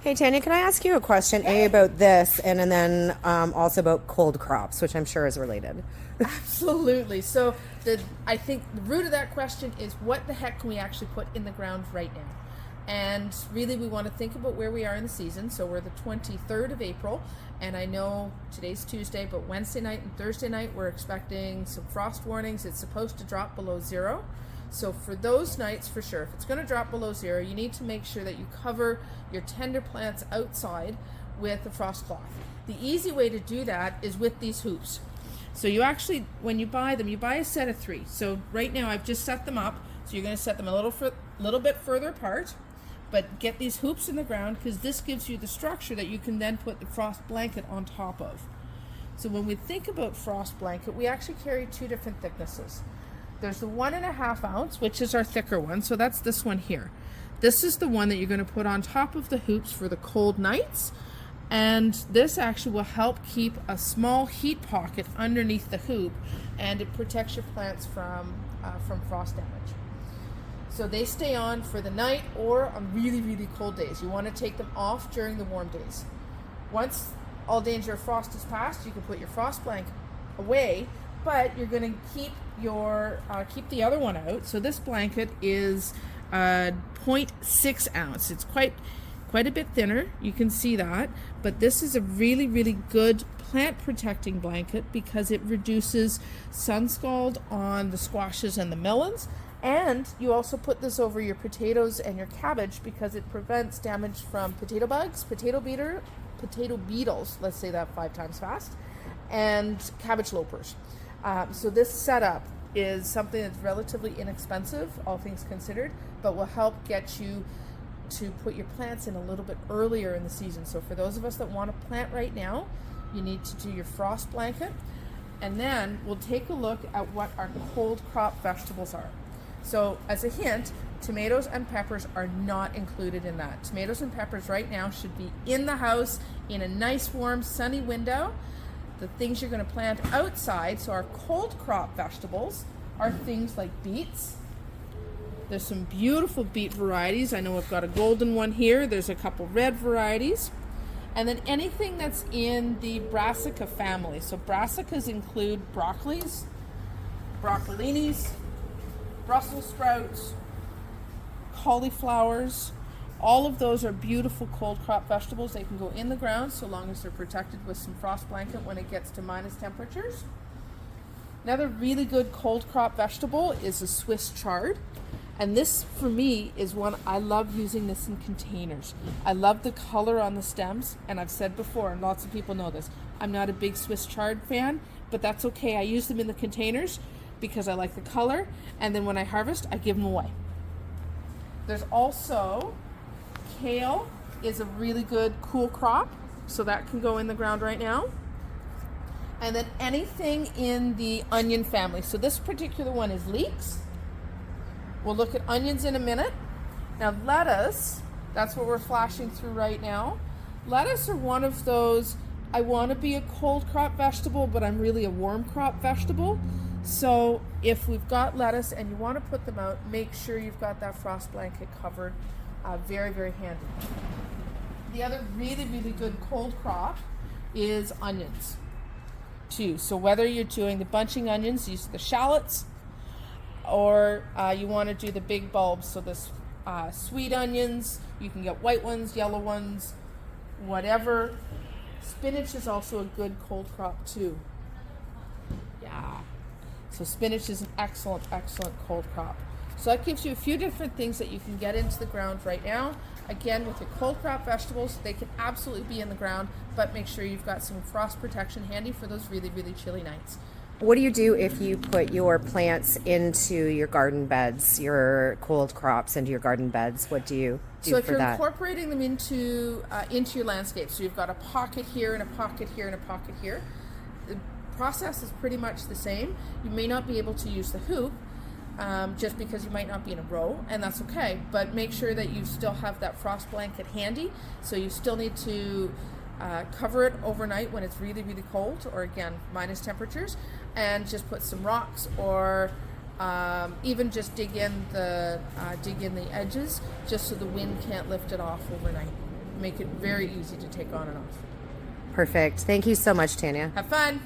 Hey Tanya, can I ask you a question? A about this, and then also about cold crops, which I'm sure is related. Absolutely. So I think the root of that question is what the heck can we actually put in the ground right now? And really we want to think about where we are in the season. So we're the 23rd of April, and I know today's Tuesday, but Wednesday night and Thursday night we're expecting some frost warnings. It's supposed to drop below zero. So for those nights, for sure, if it's going to drop below zero, you need to make sure that you cover your tender plants outside with a frost cloth. The easy way to do that is with these hoops. So you actually, when you buy them, you buy a set of 3. So right now I've just set them up. So you're going to set them a little bit further apart, but get these hoops in the ground because this gives you the structure that you can then put the frost blanket on top of. So when we think about frost blanket, we actually carry 2 different thicknesses. There's the 1.5 ounce, which is our thicker one. So that's this one here. This is the one that you're going to put on top of the hoops for the cold nights. And this actually will help keep a small heat pocket underneath the hoop, and it protects your plants from frost damage. So they stay on for the night or on really, really cold days. You want to take them off during the warm days. Once all danger of frost is past, you can put your frost blanket away, but you're going to keep keep the other one out. So this blanket is 0.6 ounce. It's quite a bit thinner. You can see that, but this is a really, really good plant protecting blanket because it reduces sun scald on the squashes and the melons. And you also put this over your potatoes and your cabbage because it prevents damage from potato bugs, potato beetles, let's say that 5 times fast, and cabbage lopers. So this setup is something that's relatively inexpensive, all things considered, but will help get you to put your plants in a little bit earlier in the season. So for those of us that want to plant right now, you need to do your frost blanket, and then we'll take a look at what our cold crop vegetables are. So as a hint, tomatoes and peppers are not included in that. Tomatoes and peppers right now should be in the house in a nice warm sunny window. The things you're going to plant outside, so our cold crop vegetables, are things like beets. There's some beautiful beet varieties. I know I've got a golden one here. There's a couple red varieties. And then anything that's in the brassica family. So brassicas include broccolis, broccolinis, Brussels sprouts, cauliflowers. All of those are beautiful cold crop vegetables. They can go in the ground so long as they're protected with some frost blanket when it gets to minus temperatures. Another really good cold crop vegetable is a Swiss chard. And this, for me, is one I love using this in containers. I love the color on the stems, and I've said before, and lots of people know this, I'm not a big Swiss chard fan, but that's okay. I use them in the containers because I like the color, and then when I harvest, I give them away. There's also kale is a really good cool crop, so that can go in the ground right now. And then anything in the onion family. So this particular one is leeks. We'll look at onions in a minute. Now lettuce, that's what we're flashing through right now. Lettuce are one of those, I want to be a cold crop vegetable, but I'm really a warm crop vegetable. So if we've got lettuce and you want to put them out, make sure you've got that frost blanket covered. Very, very handy. The other really, really good cold crop is onions too. So whether you're doing the bunching onions, use the shallots, or you want to do the big bulbs, so this sweet onions, you can get white ones, yellow ones, whatever. Spinach is also a good cold crop too. Yeah. So spinach is an excellent, excellent cold crop. So that gives you a few different things that you can get into the ground right now. Again, with your cold crop vegetables, they can absolutely be in the ground, but make sure you've got some frost protection handy for those really, really chilly nights. What do you do if you put your plants into your garden beds, your cold crops into your garden beds? What do you do for that? So if you're incorporating them into your landscape, so you've got a pocket here and a pocket here and a pocket here, the process is pretty much the same. You may not be able to use the hoop, just because you might not be in a row, and that's okay, but make sure that you still have that frost blanket handy. So you still need to cover it overnight when it's really, really cold, or again, minus temperatures, and just put some rocks, or even just dig in the edges, just so the wind can't lift it off overnight. make it very easy to take on and off. Perfect. Thank you so much, Tanya. Have fun.